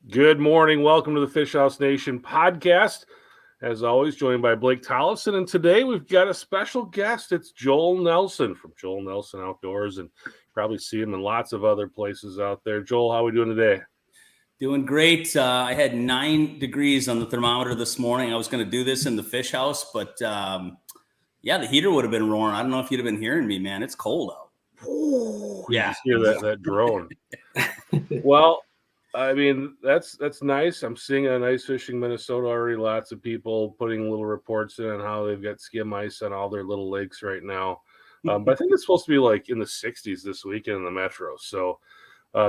Good morning. Welcome to the Fish House Nation podcast. As always, joined by Blake Tollefson. And today we've got a special guest. It's Joel Nelson from Joel Nelson Outdoors. And you probably see him in lots of other places out there. Joel, how are we doing today? Doing great. I had 9 degrees on the thermometer this morning. I was going to do this in the fish house, but the heater would have been roaring. I don't know if you'd have been hearing me, man. It's cold out. Ooh, yeah, you just hear that drone. Well, I mean, that's nice. I'm seeing on Ice Fishing Minnesota already lots of people putting little reports in on how they've got skim ice on all their little lakes right now. But I think it's supposed to be like in the 60s this weekend in the metro. So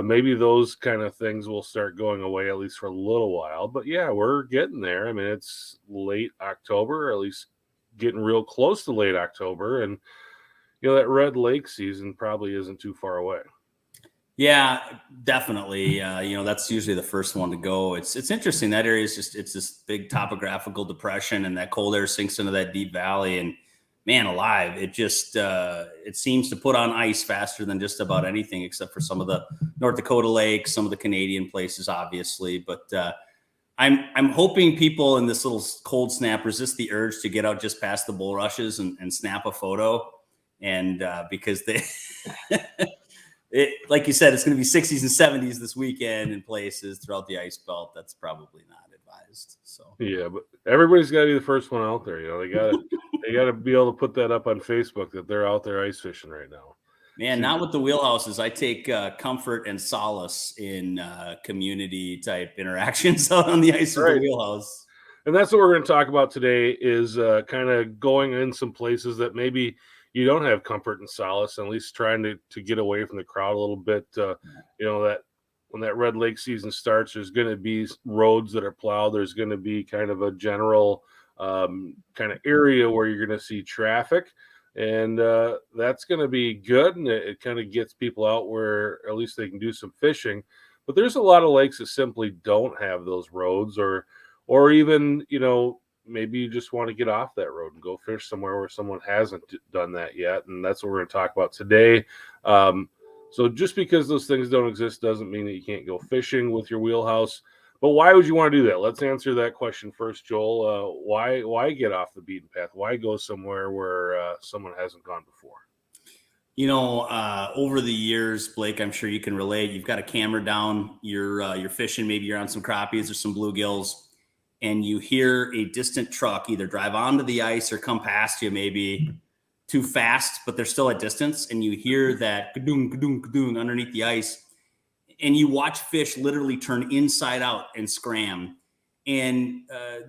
maybe those kind of things will start going away at least for a little while. But yeah, we're getting there. I mean, it's late October, or at least getting real close to late October. And, that Red Lake season probably isn't too far away. Yeah, definitely. That's usually the first one to go. It's interesting. That area is it's this big topographical depression, and that cold air sinks into that deep valley. And man alive, it just it seems to put on ice faster than just about anything, except for some of the North Dakota lakes, some of the Canadian places, obviously. But I'm hoping people in this little cold snap resist the urge to get out just past the bulrushes and snap a photo, and because they. Like you said, it's going to be 60s and 70s this weekend in places throughout the ice belt. That's probably not advised. So yeah, but everybody's got to be the first one out there. They got to be able to put that up on Facebook that they're out there ice fishing right now. Man, not with the wheelhouses. I take comfort and solace in community type interactions out on the ice with the wheelhouse. And that's what we're going to talk about today is kind of going in some places that maybe you don't have comfort and solace, and at least trying to get away from the crowd a little bit. That when that Red Lake season starts, there's going to be roads that are plowed. There's going to be kind of a general kind of area where you're going to see traffic, and that's going to be good. And it kind of gets people out where at least they can do some fishing. But there's a lot of lakes that simply don't have those roads, or even maybe you just want to get off that road and go fish somewhere where someone hasn't done that yet. And that's what we're going to talk about today. So just because those things don't exist doesn't mean that you can't go fishing with your wheelhouse. But why would you want to do that? Let's answer that question first, Joel. Why get off the beaten path? Why go somewhere where someone hasn't gone before? Over the years, Blake, I'm sure you can relate. You've got a camera down, you're fishing, maybe you're on some crappies or some bluegills, and you hear a distant truck either drive onto the ice or come past you, maybe too fast, but they're still at distance. And you hear that ka-doong, ka-doong, ka-doong underneath the ice. And you watch fish literally turn inside out and scram. And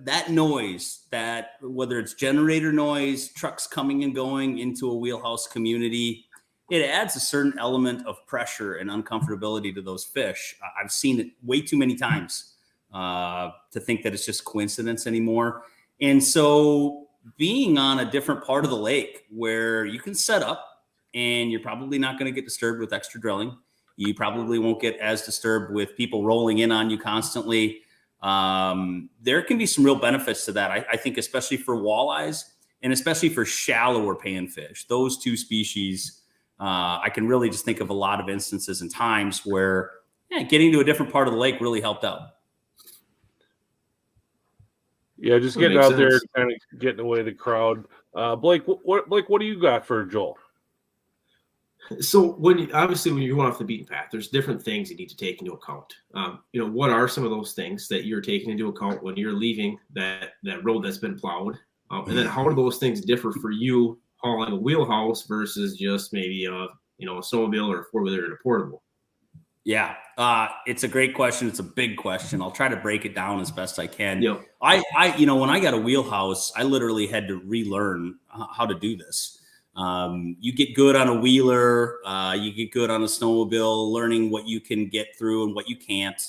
that noise, that whether it's generator noise, trucks coming and going into a wheelhouse community, it adds a certain element of pressure and uncomfortability to those fish. I've seen it way too many times to think that it's just coincidence anymore. And so being on a different part of the lake where you can set up and you're probably not going to get disturbed with extra drilling. You probably won't get as disturbed with people rolling in on you constantly. There can be some real benefits to that. I think especially for walleyes and especially for shallower panfish, those two species, I can really just think of a lot of instances and times where getting to a different part of the lake really helped out. Yeah, just getting out there, kind of getting away the crowd. Blake, what do you got for Joel? So when you want off the beaten path, there's different things you need to take into account. What are some of those things that you're taking into account when you're leaving that road that's been plowed? And then how do those things differ for you hauling a wheelhouse versus just maybe a snowmobile or a four-wheeler and a portable? Yeah, it's a great question. It's a big question. I'll try to break it down as best I can. Yeah. When I got a wheelhouse, I literally had to relearn how to do this. You get good on a wheeler, you get good on a snowmobile, learning what you can get through and what you can't.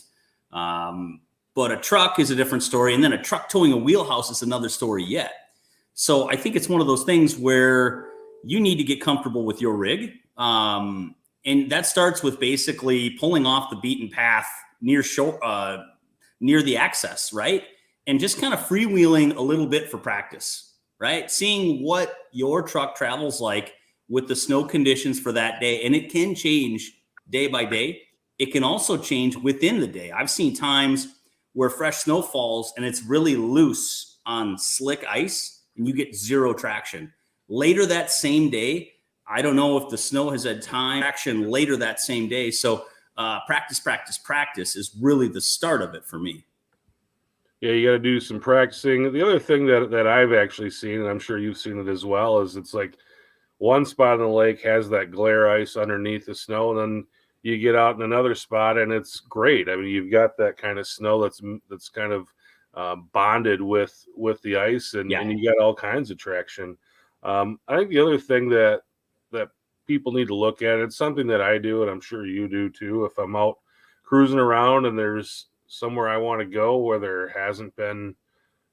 But a truck is a different story. And then a truck towing a wheelhouse is another story yet. So I think it's one of those things where you need to get comfortable with your rig. And that starts with basically pulling off the beaten path near the access, right? And just kind of freewheeling a little bit for practice, right? Seeing what your truck travels like with the snow conditions for that day. And it can change day by day. it can also change within the day. I've seen times where fresh snow falls and it's really loose on slick ice and you get zero traction. Later that same day, I don't know if the snow has had time traction later that same day. So practice is really the start of it for me. Yeah, you got to do some practicing. The other thing that I've actually seen, and I'm sure you've seen it as well, is it's like one spot in the lake has that glare ice underneath the snow, and then you get out in another spot and it's great. I mean, you've got that kind of snow that's kind of bonded with the ice, and you got all kinds of traction. I think the other thing that people need to look at, it's something that I do, and I'm sure you do too. If I'm out cruising around and there's somewhere I want to go where there hasn't been,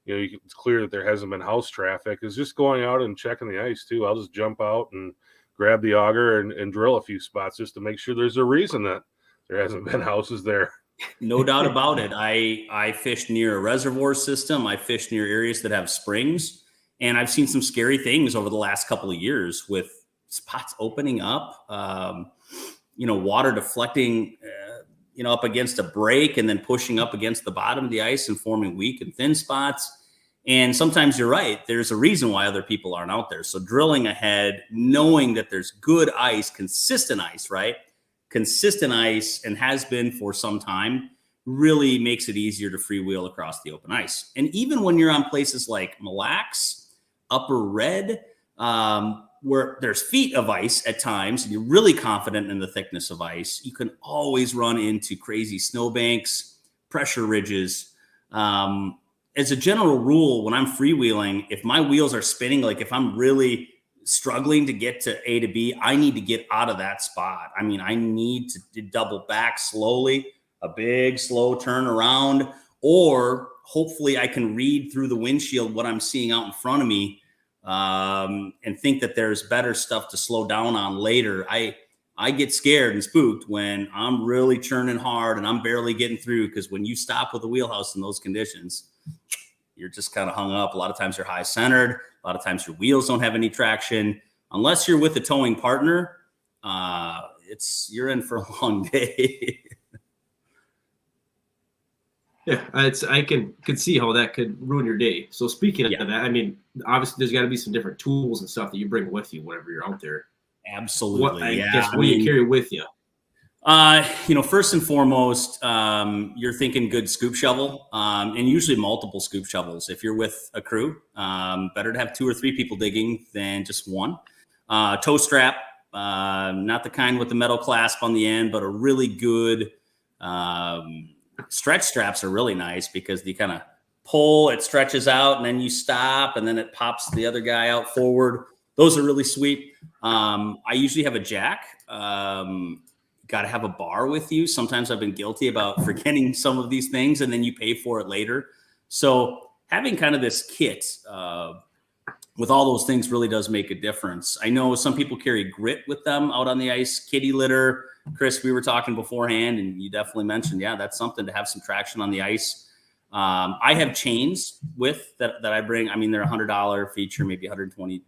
it's clear that there hasn't been house traffic, is just going out and checking the ice too. I'll just jump out and grab the auger and drill a few spots just to make sure there's a reason that there hasn't been houses there. No doubt about it. I fished near a reservoir system. I fished near areas that have springs, and I've seen some scary things over the last couple of years with spots opening up, water deflecting, up against a break and then pushing up against the bottom of the ice and forming weak and thin spots. And sometimes you're right. There's a reason why other people aren't out there. So drilling ahead, knowing that there's good ice, consistent ice, right? Consistent ice, and has been for some time, really makes it easier to freewheel across the open ice. And even when you're on places like Mille Lacs, Upper Red, where there's feet of ice at times, and you're really confident in the thickness of ice, you can always run into crazy snowbanks, pressure ridges. As a general rule, when I'm freewheeling, if my wheels are spinning, like if I'm really struggling to get to A to B, I need to get out of that spot. I mean, I need to double back slowly, a big slow turn around, or hopefully I can read through the windshield what I'm seeing out in front of me, and think that there's better stuff to slow down on later. I get scared and spooked when I'm really churning hard and I'm barely getting through, because when you stop with a Wheelhouse in those conditions, you're just kind of hung up. A lot of times you're high centered. A lot of times your wheels don't have any traction. Unless you're with a towing partner, you're in for a long day. Yeah, I can see how that could ruin your day. So speaking of that, I mean, obviously there's got to be some different tools and stuff that you bring with you whenever you're out there. Absolutely. What do you carry with you? First and foremost, you're thinking good scoop shovel, and usually multiple scoop shovels. If you're with a crew, better to have 2 or 3 people digging than just one. Toe strap, not the kind with the metal clasp on the end, but a really good, stretch straps are really nice because you kind of pull, it stretches out, and then you stop, and then it pops the other guy out forward. Those are really sweet. I usually have a jack. Got to have a bar with you. Sometimes I've been guilty about forgetting some of these things, and then you pay for it later. So having kind of this kit with all those things really does make a difference. I know some people carry grit with them out on the ice, kitty litter. Chris, we were talking beforehand, and you definitely mentioned, that's something to have some traction on the ice. I have chains with that I bring. I mean, they're $100 feature, maybe $120.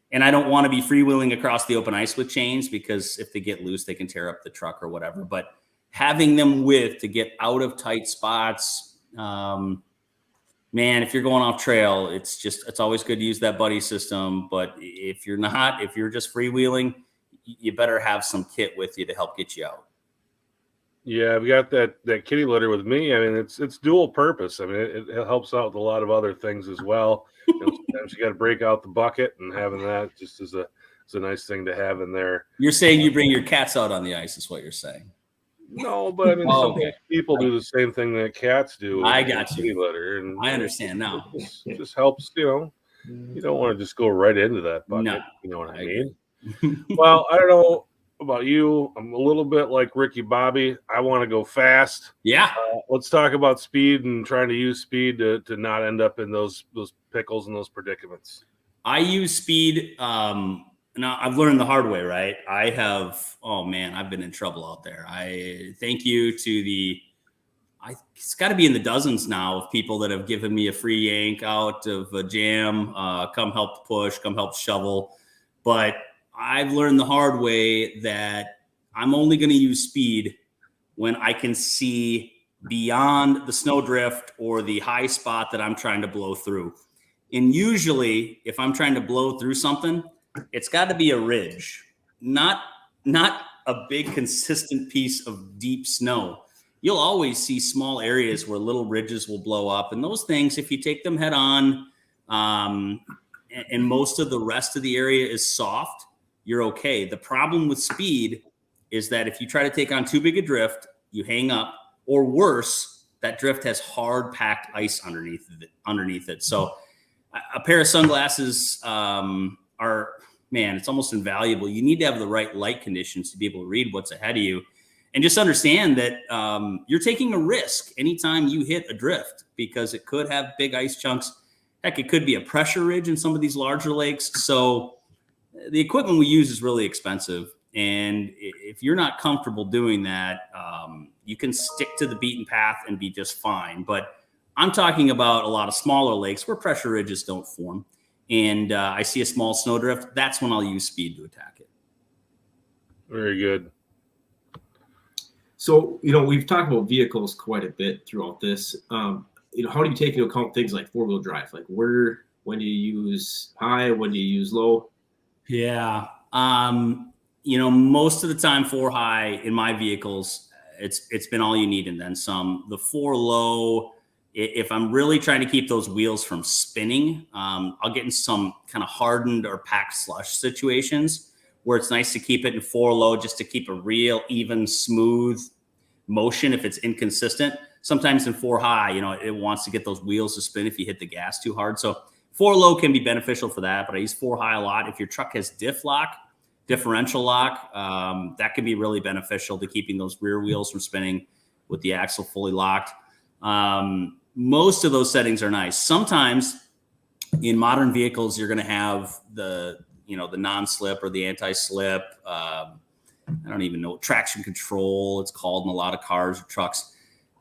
And I don't want to be freewheeling across the open ice with chains, because if they get loose, they can tear up the truck or whatever. But having them to get out of tight spots, man, if you're going off trail, it's always good to use that buddy system. But if you're just freewheeling, you better have some kit with you to help get you out. Yeah, I've got that kitty litter with me. I mean, it's dual purpose. I mean, it helps out with a lot of other things as well. Sometimes you got to break out the bucket, and having that just is a nice thing to have in there. You're saying you bring your cats out on the ice, is what you're saying? No, but I mean, sometimes people do the same thing that cats do. I got you. Kitty litter, and I understand now. It just helps. You don't want to just go right into that bucket. No, you know what I mean? Well, I don't know about you. I'm a little bit like Ricky Bobby. I want to go fast. Yeah. Let's talk about speed and trying to use speed to not end up in those pickles and those predicaments. I use speed. Now I've learned the hard way, right? I've been in trouble out there. I thank you to it's got to be in the dozens now of people that have given me a free yank out of a jam, come help push, come help shovel. But I've learned the hard way that I'm only going to use speed when I can see beyond the snowdrift or the high spot that I'm trying to blow through. And usually if I'm trying to blow through something, it's got to be a ridge, not a big consistent piece of deep snow. You'll always see small areas where little ridges will blow up. And those things, if you take them head on, and most of the rest of the area is soft, you're okay. The problem with speed is that if you try to take on too big a drift, you hang up, or worse, that drift has hard packed ice underneath it. So a pair of sunglasses are, man, it's almost invaluable. You need to have the right light conditions to be able to read what's ahead of you. And just understand that you're taking a risk anytime you hit a drift, because it could have big ice chunks. Heck, it could be a pressure ridge in some of these larger lakes. So the equipment we use is really expensive. And if you're not comfortable doing that, you can stick to the beaten path and be just fine. But I'm talking about a lot of smaller lakes where pressure ridges don't form. And I see a small snowdrift. That's when I'll use speed to attack it. Very good. So, we've talked about vehicles quite a bit throughout this. How do you take into account things like four-wheel drive? Like when do you use high? When do you use low? Yeah. Most of the time 4 high in my vehicles, it's been all you need and then some. The 4 low, if I'm really trying to keep those wheels from spinning, I'll get in some kind of hardened or packed slush situations where it's nice to keep it in 4 low just to keep a real even smooth motion if it's inconsistent. Sometimes in 4 high, it wants to get those wheels to spin if you hit the gas too hard. So 4 low can be beneficial for that, but I use 4 high a lot. If your truck has differential lock, that can be really beneficial to keeping those rear wheels from spinning with the axle fully locked. Most of those settings are nice. Sometimes in modern vehicles, you're going to have the non-slip or the anti-slip. I don't even know, traction control, it's called in a lot of cars or trucks.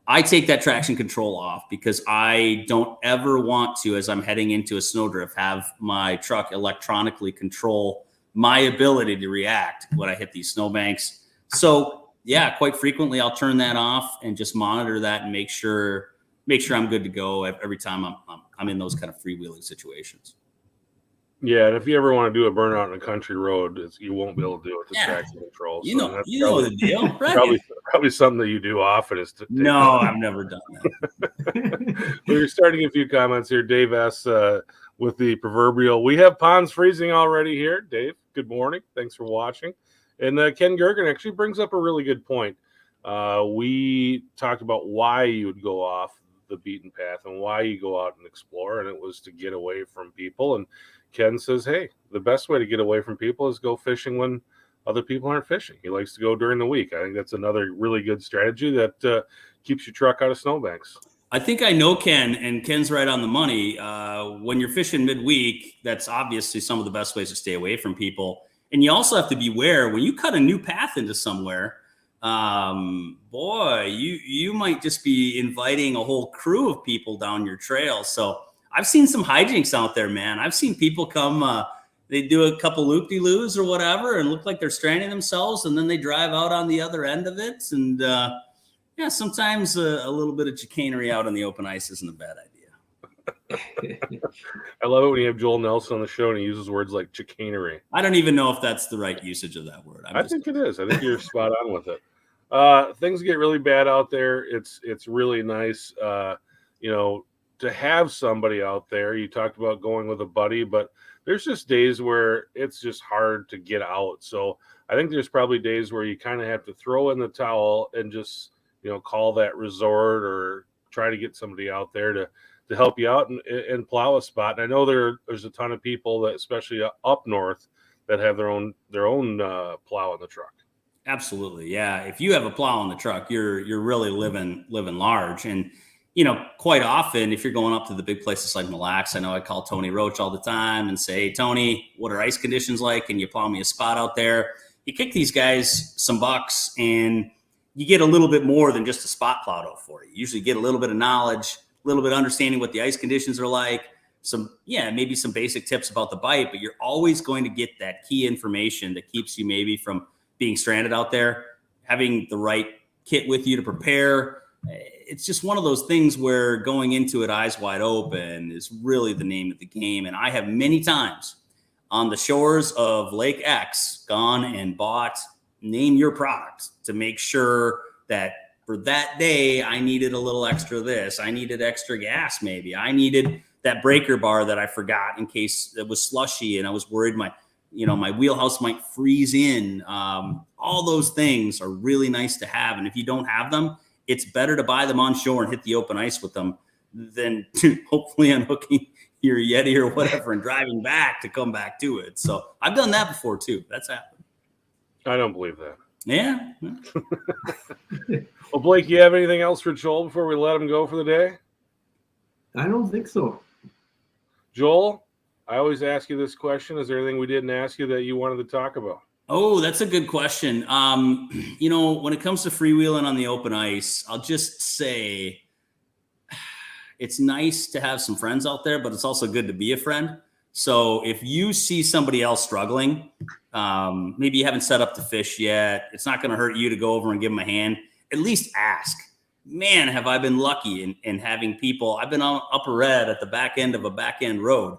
I take that traction control off because I don't ever want to, as I'm heading into a snowdrift, have my truck electronically control my ability to react when I hit these snowbanks. So yeah, quite frequently I'll turn that off and just monitor that and make sure I'm good to go every time I'm in those kind of freewheeling situations. Yeah, and if you ever want to do a burnout on a country road, you won't be able to do it with the traction control. You know the deal, right? Probably something that you do often is to. No, I've never done that. We're starting a few comments here. Dave asks with the proverbial, we have ponds freezing already here. Dave, good morning. Thanks for watching. And Ken Gergen actually brings up a really good point. We talked about why you would go off the beaten path and why you go out and explore, and it was to get away from people. And Ken says, hey, the best way to get away from people is go fishing when other people aren't fishing. He likes to go during the week. I think that's another really good strategy that keeps your truck out of snowbanks. I think I know Ken, and Ken's right on the money. When you're fishing midweek, that's obviously some of the best ways to stay away from people. And you also have to beware when you cut a new path into somewhere, you might just be inviting a whole crew of people down your trail. So I've seen some hijinks out there, man. I've seen people come, they do a couple loop-de-loos or whatever and look like they're stranding themselves, and then they drive out on the other end of it. And sometimes a little bit of chicanery out on the open ice isn't a bad idea. I love it when you have Joel Nelson on the show and he uses words like chicanery. I don't even know if that's the right usage of that word. I think it is. I think you're spot on with it. Things get really bad out there. It's really nice, to have somebody out there. You talked about going with a buddy, but there's just days where it's just hard to get out. So I think there's probably days where you kind of have to throw in the towel and just, call that resort or try to get somebody out there to help you out and plow a spot. And I know there's a ton of people that, especially up north, that have their own plow in the truck. Absolutely. Yeah. If you have a plow on the truck, you're really living large. And, quite often, if you're going up to the big places like Mille Lacs, I know I call Tony Roach all the time and say, hey, Tony, what are ice conditions like? Can you plow me a spot out there? You kick these guys some bucks and you get a little bit more than just a spot plowed out for you. You usually get a little bit of knowledge, a little bit of understanding what the ice conditions are like, maybe some basic tips about the bite, but you're always going to get that key information that keeps you maybe from being stranded out there, having the right kit with you to prepare. It's just one of those things where going into it eyes wide open is really the name of the game. And I have many times on the shores of Lake X gone and bought name your product to make sure that for that day, I needed a little extra this. I needed extra gas, maybe. I needed that breaker bar that I forgot in case it was slushy and I was worried my wheelhouse might freeze in. All those things are really nice to have. And if you don't have them, it's better to buy them on shore and hit the open ice with them than hopefully unhooking your Yeti or whatever and driving back to come back to it. So I've done that before too. That's happened. I don't believe that. Yeah. Well, Blake, you have anything else for Joel before we let him go for the day? I don't think so. Joel, I always ask you this question. Is there anything we didn't ask you that you wanted to talk about? Oh, that's a good question. When it comes to freewheeling on the open ice, I'll just say it's nice to have some friends out there, but it's also good to be a friend. So if you see somebody else struggling, maybe you haven't set up to fish yet, it's not going to hurt you to go over and give them a hand. At least ask. Man, have I been lucky in having people. I've been on Upper Red at the back end of a back end road.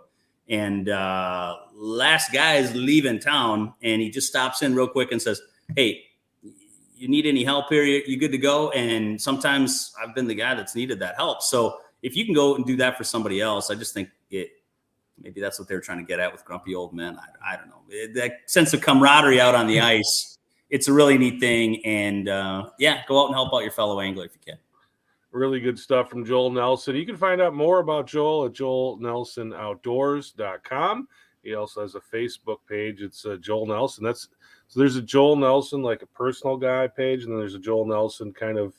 And last guy is leaving town, and he just stops in real quick and says, "Hey, you need any help here? You good to go?" And sometimes I've been the guy that's needed that help. So if you can go and do that for somebody else, I just think maybe that's what they're trying to get at with grumpy old men. I don't know. That sense of camaraderie out on the ice, it's a really neat thing. And go out and help out your fellow angler if you can. Really good stuff from Joel Nelson. You can find out more about Joel at joelnelsonoutdoors.com. He also has a Facebook page. It's Joel Nelson. So there's a Joel Nelson, like a personal guy page, and then there's a Joel Nelson kind of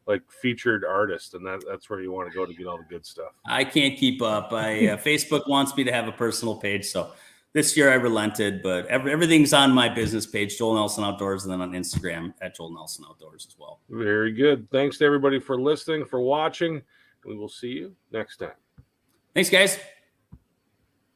like featured artist, and that's where you want to go to get all the good stuff. I can't keep up. Facebook wants me to have a personal page, so this year I relented, but everything's on my business page, Joel Nelson Outdoors, and then on Instagram at Joel Nelson Outdoors as well. Very good. Thanks to everybody for listening, for watching. We will see you next time. Thanks, guys.